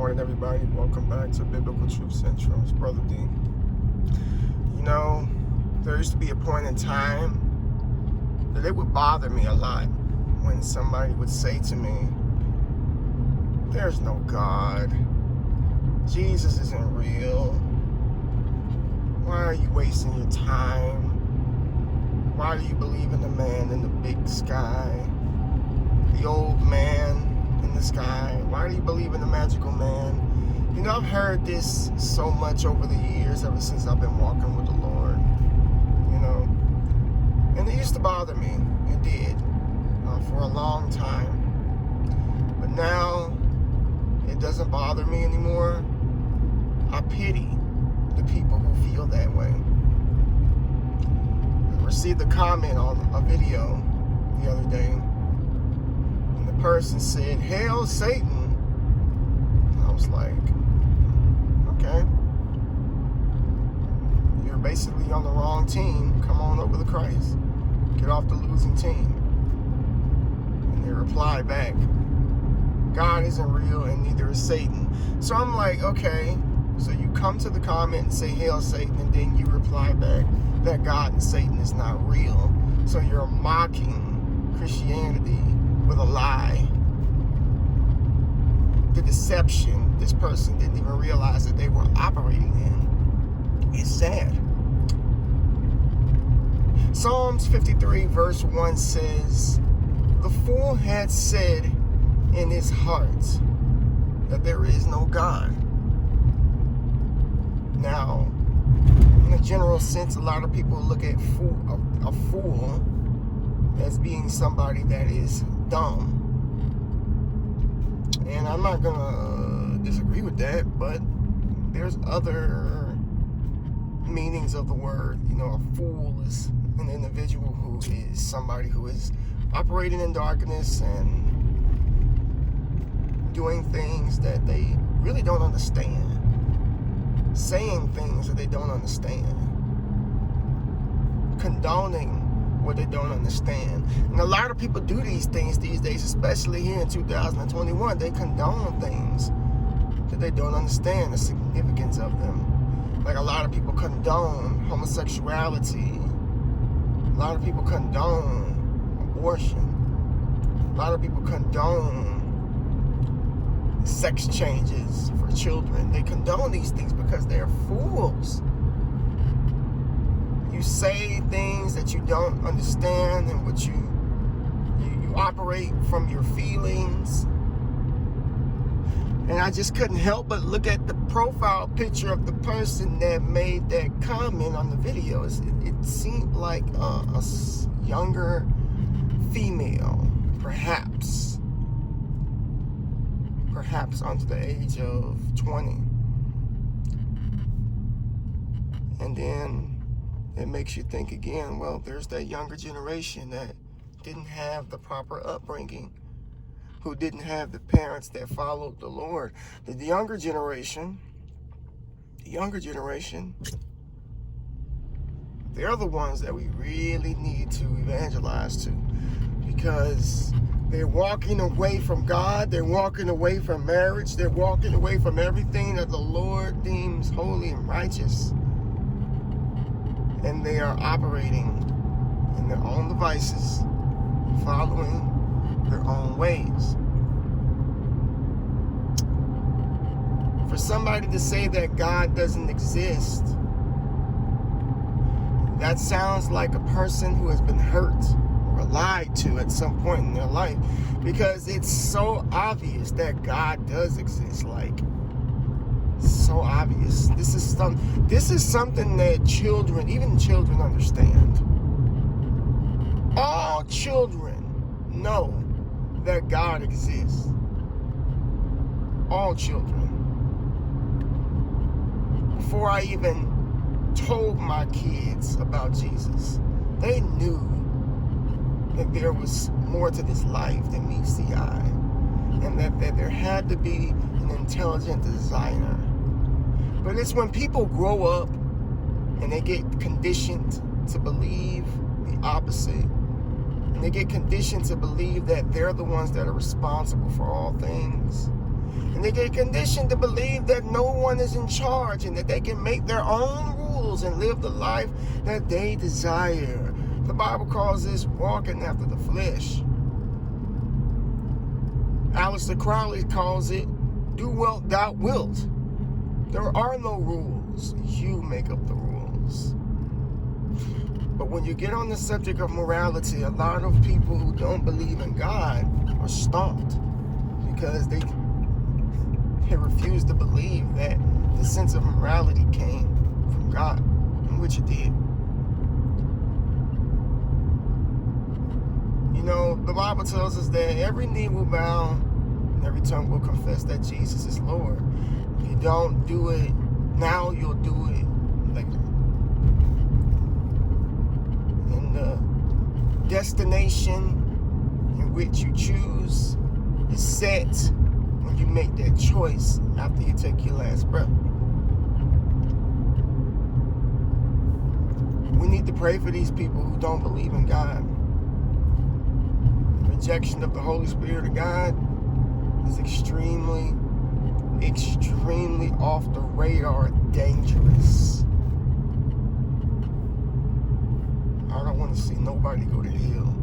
morning, everybody. Welcome back to Biblical Truth Central. It's Brother D. You know, there used to be a point in time that it would bother me a lot when somebody would say to me, "There's no God. Jesus isn't real. Why are you wasting your time? Why do you believe in the man in the big sky? The old man in the sky? Why do you believe in the magical man?" You know, I've heard this so much over the years, ever since I've been walking with the Lord, you know. And it used to bother me. It did, for a long time. But now, it doesn't bother me anymore. I pity the people who feel that way. I received a comment on a video the other day. The person said, "Hail Satan." I was like, okay, you're basically on the wrong team. Come on over to Christ. Get off the losing team. And they replied back, "God isn't real and neither is Satan." So I'm like, okay, so you come to the comment and say, "Hail Satan," and then you reply back that God and Satan is not real. So you're mocking Christianity with a lie. The deception this person didn't even realize that they were operating in. It's sad. Psalms 53 verse 1 says, "The fool had said in his heart that there is no God." Now, in a general sense, a lot of people look at a fool as being somebody that is dumb. And I'm not gonna disagree with that, but there's other meanings of the word. You know, a fool is an individual who is somebody who is operating in darkness and doing things that they really don't understand, saying things that they don't understand, condoning what they don't understand. And a lot of people do these things these days, especially here in 2021. They condone things that they don't understand the significance of them. Like, a lot of people condone homosexuality. A lot of people condone abortion. A lot of people condone sex changes for children. They condone these things because they're fools. You say things that you don't understand, and what you operate from your feelings. And I just couldn't help but look at the profile picture of the person that made that comment on the video. It seemed like a younger female, perhaps under the age of 20. And then it makes you think again, well, there's that younger generation that didn't have the proper upbringing, who didn't have the parents that followed the Lord. The younger generation, they're the ones that we really need to evangelize to, because they're walking away from God, they're walking away from marriage, they're walking away from everything that the Lord deems holy and righteous. And they are operating in their own devices, following their own ways. For somebody to say that God doesn't exist, that sounds like a person who has been hurt or lied to at some point in their life, because it's so obvious that God does exist. Like, so obvious. This is something that children, even children, understand. All children know that God exists. All children. Before I even told my kids about Jesus, they knew that there was more to this life than meets the eye, and that there had to be an intelligent designer. But it's when people grow up and they get conditioned to believe the opposite, and they get conditioned to believe that they're the ones that are responsible for all things, And they get conditioned to believe that no one is in charge and that they can make their own rules and live the life that they desire. The Bible calls this walking after the flesh. Aleister Crowley calls it, do what thou wilt. There are no rules. You make up the rules. But when you get on the subject of morality, a lot of people who don't believe in God are stomped because they refuse to believe that the sense of morality came from God, in which it did. You know, the Bible tells us that every knee will bow and every tongue will confess that Jesus is Lord. If you don't do it now, you'll do it later. And the destination in which you choose is set when you make that choice after you take your last breath. We need to pray for these people who don't believe in God. Rejection of the Holy Spirit of God is extremely off the radar dangerous. I don't want to see nobody go to hell.